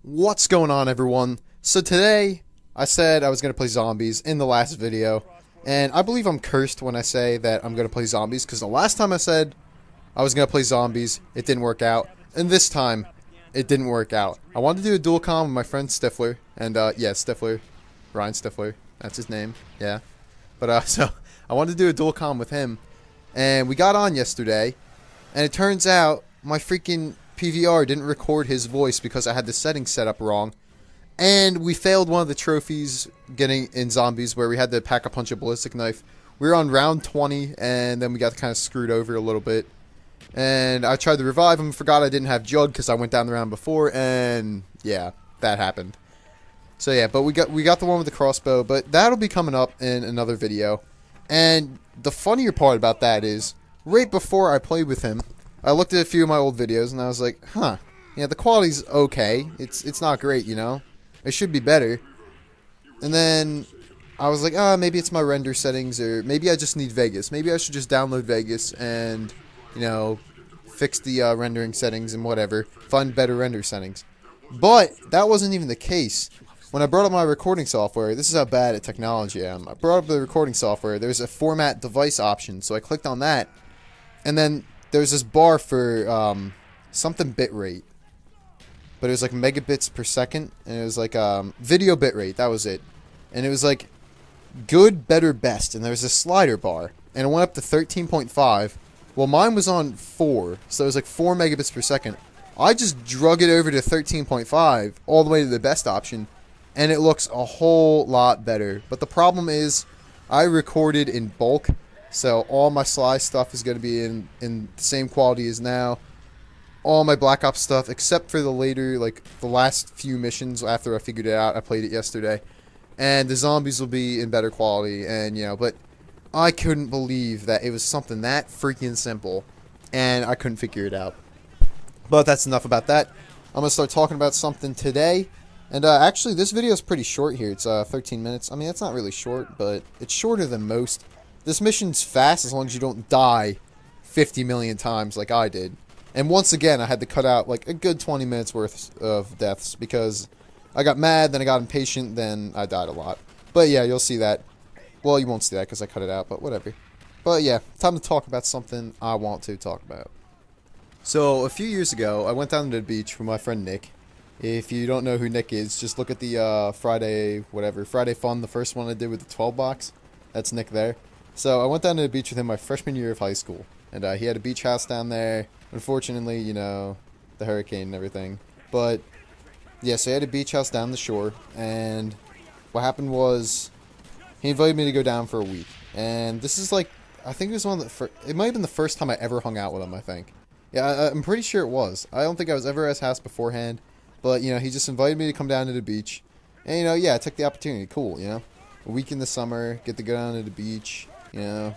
What's going on, everyone? So today, I said I was going to play zombies in the last video, and I believe I'm cursed when I say that I'm going to play zombies, because the last time I said I was going to play zombies, it didn't work out, and this time, it didn't work out. I wanted to do a dual comm with my friend Stifler, and yeah, Stifler, Ryan Stifler, that's his name, yeah. But so, I wanted to do a dual comm with him, and we got on yesterday, and it turns out my freaking PVR didn't record his voice because I had the settings set up wrong. And we failed one of the trophies getting in zombies where we had to pack a punch a ballistic knife. We were on round 20 and then we got kind of screwed over a little bit. And I tried to revive him, forgot I didn't have Jug because I went down the round before, and yeah, that happened. So yeah, but we got the one with the crossbow, but that'll be coming up in another video. And the funnier part about that is, right before I played with him, I looked at a few of my old videos and I was like, huh, yeah, the quality's okay. It's not great, you know? It should be better. And then I was like, maybe it's my render settings, or maybe I just need Vegas. Maybe I should just download Vegas and, you know, fix the rendering settings and whatever. Find better render settings. But that wasn't even the case. When I brought up my recording software, this is how bad at technology I am. I brought up the recording software. There's a format device option, so I clicked on that. And then there's this bar for something bitrate, but it was like megabits per second, and it was like video bitrate, that was it. And it was like good, better, best, and there was a slider bar, and it went up to 13.5. Well, mine was on 4, so it was like 4 megabits per second. I just drug it over to 13.5 all the way to the best option, and it looks a whole lot better. But the problem is I recorded in bulk, so all my Sly stuff is going to be in the same quality as now. All my Black Ops stuff, except for the later, like, the last few missions after I figured it out. I played it yesterday. And the zombies will be in better quality, and, you know, but I couldn't believe that it was something that freaking simple, and I couldn't figure it out. But that's enough about that. I'm going to start talking about something today. And actually, this video is pretty short here. It's 13 minutes. I mean, it's not really short, but it's shorter than most. This mission's fast as long as you don't die 50 million times like I did. And once again, I had to cut out like a good 20 minutes worth of deaths because I got mad, then I got impatient, then I died a lot. But yeah, you'll see that. Well, you won't see that because I cut it out, but whatever. But yeah, time to talk about something I want to talk about. So, a few years ago, I went down to the beach with my friend Nick. If you don't know who Nick is, just look at the Friday Fun, the first one I did with the 12 box. That's Nick there. So I went down to the beach with him my freshman year of high school, and he had a beach house down there. Unfortunately, you know, the hurricane and everything. But yeah, so he had a beach house down the shore, and what happened was he invited me to go down for a week. And this is like, I think it was one of the it might have been the first time I ever hung out with him, I think. Yeah, I'm pretty sure it was. I don't think I was ever at his house beforehand, but you know, he just invited me to come down to the beach. And you know, yeah, I took the opportunity. Cool, you know. A week in the summer, get to go down to the beach. You know,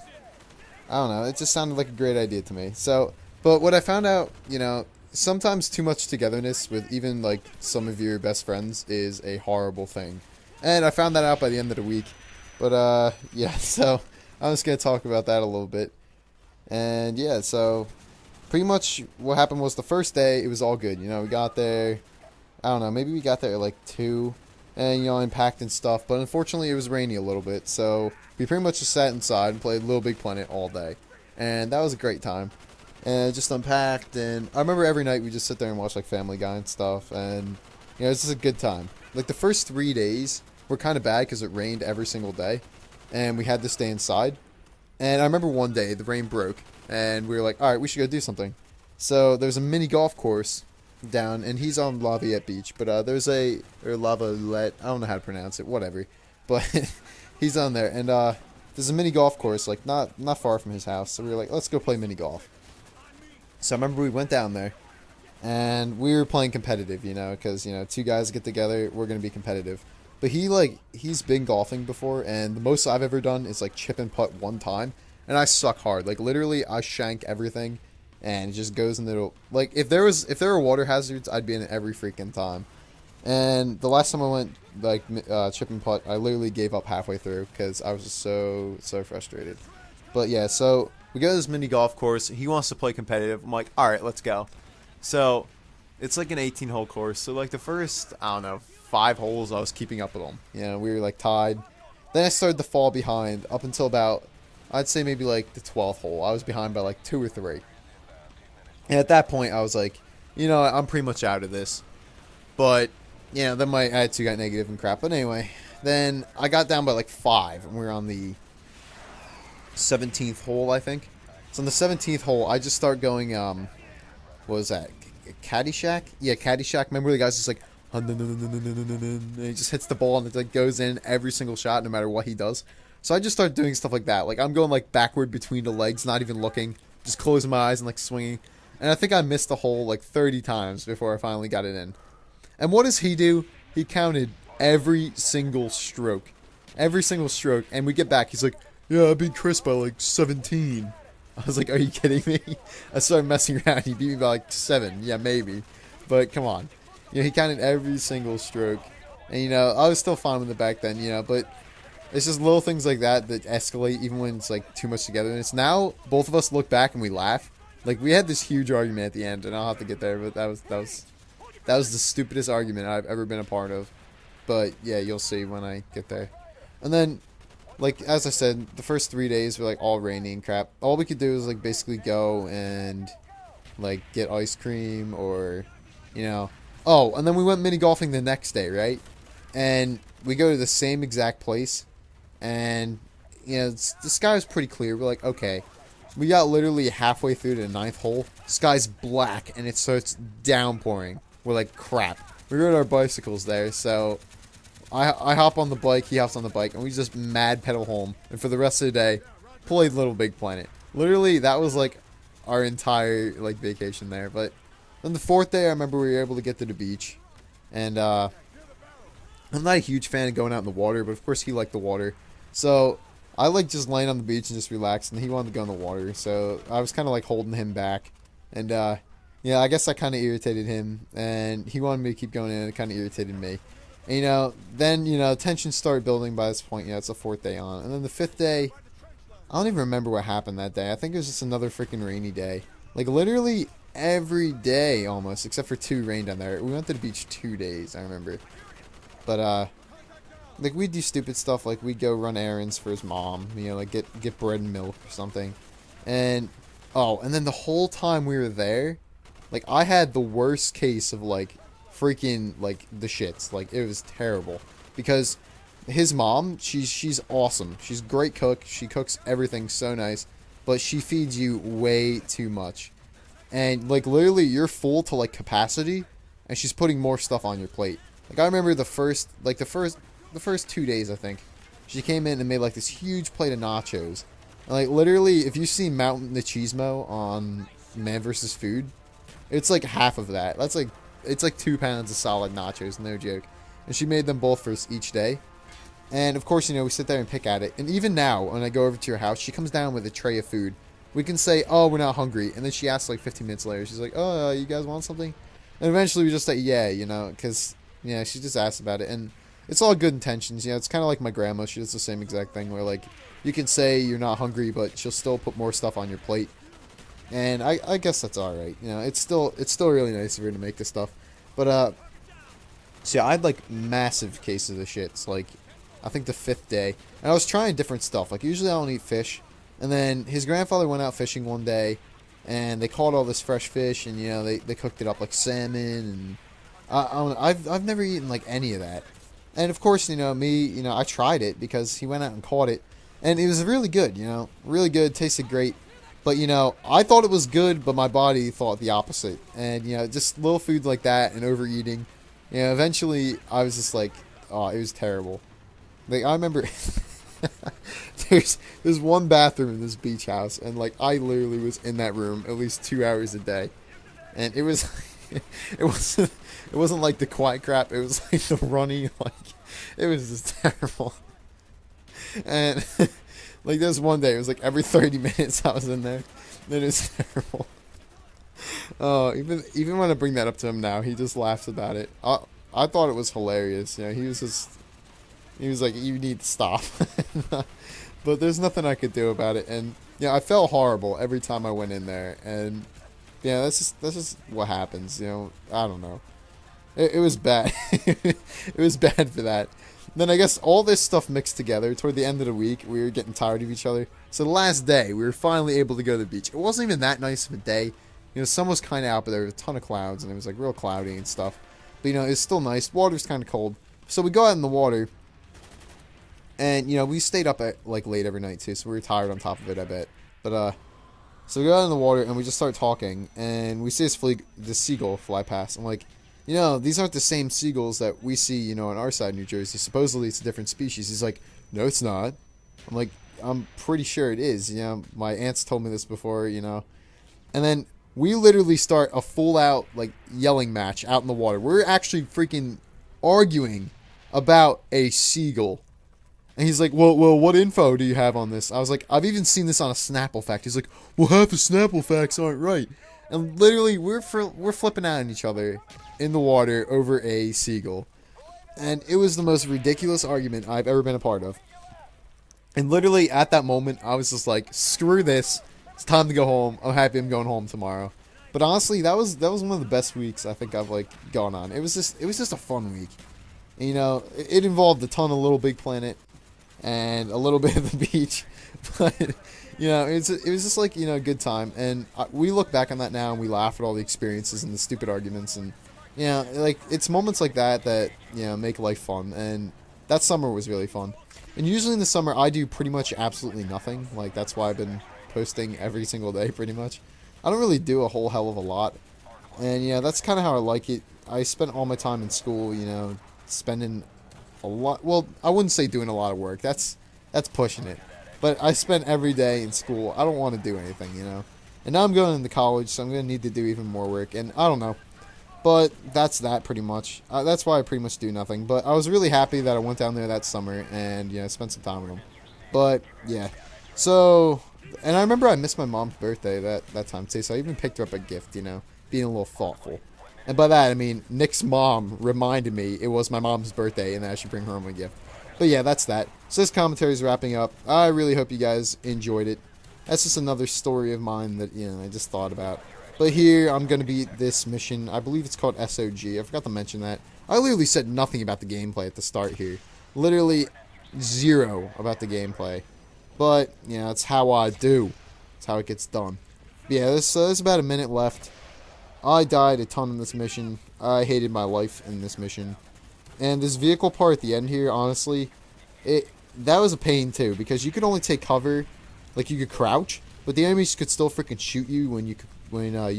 I don't know, it just sounded like a great idea to me. So, but what I found out, you know, sometimes too much togetherness with even, like, some of your best friends is a horrible thing. And I found that out by the end of the week. But, yeah, so I'm just going to talk about that a little bit. And, yeah, so pretty much what happened was the first day, it was all good. You know, we got there, I don't know, maybe we got there at, like, 2. And, you know, unpacked and stuff. But unfortunately, it was rainy a little bit. So we pretty much just sat inside and played Little Big Planet all day. And that was a great time. And just unpacked. And I remember every night we just sit there and watch, like, Family Guy and stuff. And, you know, it's just a good time. Like, the first 3 days were kind of bad because it rained every single day. And we had to stay inside. And I remember one day the rain broke. And we were like, alright, we should go do something. So there's a mini golf course down, and he's on Lafayette Beach, but there's or Lavalette, I don't know how to pronounce it, whatever, but he's on there, and there's a mini golf course, like, not far from his house, so we were like, let's go play mini golf. So I remember we went down there, and we were playing competitive, you know, because, you know, 2 guys get together, we're going to be competitive, but he's been golfing before, and the most I've ever done is, like, chip and putt 1 time, and I suck hard, like, literally, I shank everything. And it just goes in the, like, if there were water hazards, I'd be in it every freaking time. And the last time I went, like, chip and putt, I literally gave up halfway through because I was just so frustrated. But yeah, so we go to this mini golf course. He wants to play competitive. I'm like, all right, let's go. So it's like an 18-hole course. So like the first, I don't know, 5 holes I was keeping up with him. You know, we were like tied. Then I started to fall behind up until about, I'd say maybe like the 12th hole. I was behind by like 2 or 3. And at that point I was like, you know, I'm pretty much out of this. But, you know, then my attitude got negative and crap. But anyway, then I got down by like 5 and we were on the 17th hole, I think. So on the 17th hole, I just start going, what was that? Caddyshack? Yeah, Caddyshack. Remember the guy's just like, and he just hits the ball and it like goes in every single shot no matter what he does. So I just start doing stuff like that. Like I'm going like backward between the legs, not even looking, just closing my eyes and like swinging. And I think I missed the hole like 30 times before I finally got it in. And what does he do? He counted every single stroke. Every single stroke. And we get back, he's like, yeah, I beat Chris by like 17. I was like, are you kidding me? I started messing around. He beat me by like 7. Yeah, maybe. But come on. You know, he counted every single stroke. And, you know, I was still fine with it back then, you know. But it's just little things like that that escalate even when it's like too much together. And it's now, both of us look back and we laugh. Like, we had this huge argument at the end. And I'll have to get there. But that was the stupidest argument I've ever been a part of. But, yeah, you'll see when I get there. And then, like, as I said, the first 3 days were, like, all rainy and crap. All we could do was, like, basically go and, like, get ice cream or, you know. Oh, and then we went mini golfing the next day, right? And we go to the same exact place. And, you know, the sky was pretty clear. We're like, okay. We got literally halfway through to the 9th hole. Sky's black, and it starts downpouring. We're like, crap. We rode our bicycles there, so I hop on the bike, he hops on the bike, and we just mad pedal home. And for the rest of the day, played Little Big Planet. Literally, that was like our entire like vacation there. But then the 4th day, I remember we were able to get to the beach. And I'm not a huge fan of going out in the water, but of course he liked the water. So I like just laying on the beach and just relaxing. He wanted to go in the water, so I was kind of like holding him back. And yeah, I guess I kind of irritated him, and he wanted me to keep going in, and it kind of irritated me. And, you know, then, you know, tension started building by this point. You know, it's the 4th day on. And then the 5th day, I don't even remember what happened that day. I think it was just another freaking rainy day. Like, literally every day, almost, except for 2 rained down there. We went to the beach 2 days, I remember. But, like, we'd do stupid stuff. Like, we'd go run errands for his mom. You know, like, get bread and milk or something. And, oh, and then the whole time we were there, like, I had the worst case of, like, freaking, like, the shits. Like, it was terrible. Because his mom, she's awesome. She's a great cook. She cooks everything so nice. But she feeds you way too much. And, like, literally, you're full to, like, capacity. And she's putting more stuff on your plate. Like, I remember the first 2 days, I think. She came in and made, like, this huge plate of nachos. And, like, literally, if you see Mountain Machismo on Man vs. Food, it's, like, half of that. That's, like, it's like 2 pounds of solid nachos, no joke. And she made them both for us each day. And, of course, you know, we sit there and pick at it. And even now, when I go over to your house, she comes down with a tray of food. We can say, oh, we're not hungry. And then she asks, like, 15 minutes later. She's like, oh, you guys want something? And eventually we just say, yeah, you know, because, yeah, she just asked about it. And it's all good intentions. You know, it's kind of like my grandma. She does the same exact thing where, like, you can say you're not hungry, but she'll still put more stuff on your plate. And I guess that's alright. You know, it's still really nice of her to make this stuff. But, so yeah, I had, like, massive cases of the shits, like, I think the 5th day. And I was trying different stuff. Like, usually I don't eat fish. And then his grandfather went out fishing one day, and they caught all this fresh fish, and, you know, they cooked it up like salmon, and I've never eaten, like, any of that. And, of course, you know, I tried it because he went out and caught it. And it was really good, you know, really good, tasted great. But, you know, I thought it was good, but my body thought the opposite. And, you know, just little food like that and overeating. You know, eventually I was just like, oh, it was terrible. Like, I remember there's one bathroom in this beach house, and, like, I literally was in that room at least 2 hours a day. And it was, it wasn't like the quiet crap, it was like the runny, like, it was just terrible. And like, there's one day, it was like every 30 minutes I was in there. It is terrible. Oh, even when I bring that up to him now, he just laughs about it. I thought it was hilarious. You know, he was like, you need to stop. But there's nothing I could do about it. And, you know, I felt horrible every time I went in there. And Yeah, that's just what happens, you know. I don't know. It was bad. It was bad for that. Then I guess all this stuff mixed together. Toward the end of the week, we were getting tired of each other. So the last day, we were finally able to go to the beach. It wasn't even that nice of a day. You know, the sun was kind of out, but there was a ton of clouds, and it was like real cloudy and stuff. But you know, it's still nice. Water's kind of cold. So we go out in the water, and you know, we stayed up at like late every night too. So we were tired on top of it, I bet. But so we go out in the water, and we just start talking, and we see this seagull fly past. I'm like, you know, these aren't the same seagulls that we see, you know, on our side of New Jersey. Supposedly it's a different species. He's like, no, it's not. I'm like, I'm pretty sure it is. You know, my aunts told me this before, you know. And then we literally start a full-out, like, yelling match out in the water. We're actually freaking arguing about a seagull. And he's like, well, what info do you have on this? I was like, I've even seen this on a Snapple fact. He's like, well, half the Snapple facts aren't right. And literally, we're flipping out at each other in the water over a seagull. And it was the most ridiculous argument I've ever been a part of. And literally, at that moment, I was just like, screw this. It's time to go home. I'm happy I'm going home tomorrow. But honestly, that was one of the best weeks I think I've, like, gone on. It was just a fun week. And, you know, it involved a ton of Little Big Planet and a little bit of the beach. But, you know, it was just, like, you know, a good time. And we look back on that now and we laugh at all the experiences and the stupid arguments. And, you know, like, it's moments like that, you know, make life fun. And that summer was really fun. And usually in the summer, I do pretty much absolutely nothing. Like, that's why I've been posting every single day, pretty much. I don't really do a whole hell of a lot. And, yeah, that's kind of how I like it. I spent all my time in school, you know, spending a lot. Well, I wouldn't say doing a lot of work. That's pushing it. But I spent every day in school. I don't want to do anything, you know. And now I'm going into college, so I'm going to need to do even more work. And I don't know. But that's that pretty much. That's why I pretty much do nothing. But I was really happy that I went down there that summer and, you know, spent some time with them. But, yeah. So, and I remember I missed my mom's birthday that time too. So I even picked her up a gift, you know, being a little thoughtful. And by that, I mean, Nick's mom reminded me it was my mom's birthday and that I should bring her home a gift. But yeah, that's that. So this commentary is wrapping up. I really hope you guys enjoyed it. That's just another story of mine that, you know, I just thought about. But here, I'm going to beat this mission. I believe it's called S.O.G. I forgot to mention that. I literally said nothing about the gameplay at the start here. Literally zero about the gameplay. But, you know, it's how I do. It's how it gets done. But yeah, there's about a minute left. I died a ton in this mission. I hated my life in this mission. And this vehicle part at the end here, honestly, that was a pain too. Because you could only take cover, like you could crouch. But the enemies could still freaking shoot you when you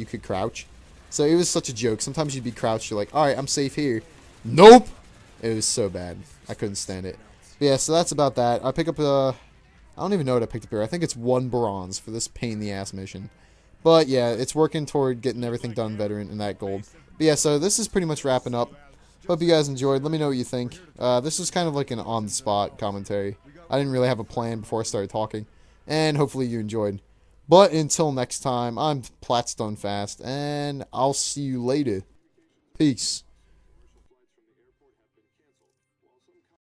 could crouch. So it was such a joke. Sometimes you'd be crouched, you're like, alright, I'm safe here. Nope! It was so bad. I couldn't stand it. But yeah, so that's about that. I pick up I don't even know what I picked up here. I think it's 1 bronze for this pain in the ass mission. But yeah, it's working toward getting everything done veteran and that gold. But yeah, so this is pretty much wrapping up. Hope you guys enjoyed. Let me know what you think. This was kind of like an on-the-spot commentary. I didn't really have a plan before I started talking. And hopefully you enjoyed. But until next time, I'm PlatsDoneFAst, and I'll see you later. Peace.